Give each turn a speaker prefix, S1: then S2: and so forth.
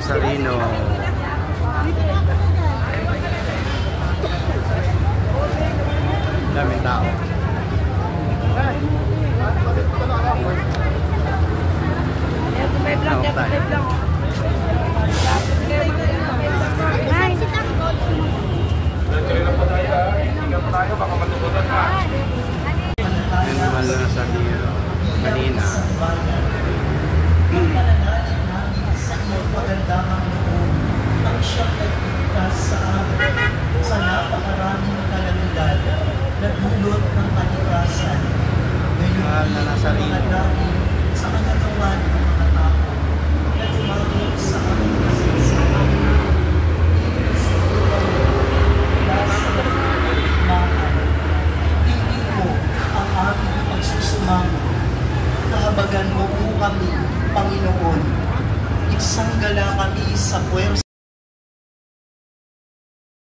S1: Sarino. Daming tao.
S2: May vlog, may vlog.
S1: Yan naman lang sa Sarino. Kanina.
S3: Ang siyang nagpigtas sa amin sa napakaraming kalamidad na dulot ng kalikasan. Ngayon, mga dahil sa kanagawan ng mga tao na tumawag sa aming kasalanan. Hindi mo ang aming pagsusumamo. Kahabagan mo po kami, Panginoon. Isang gala kami sa puwersa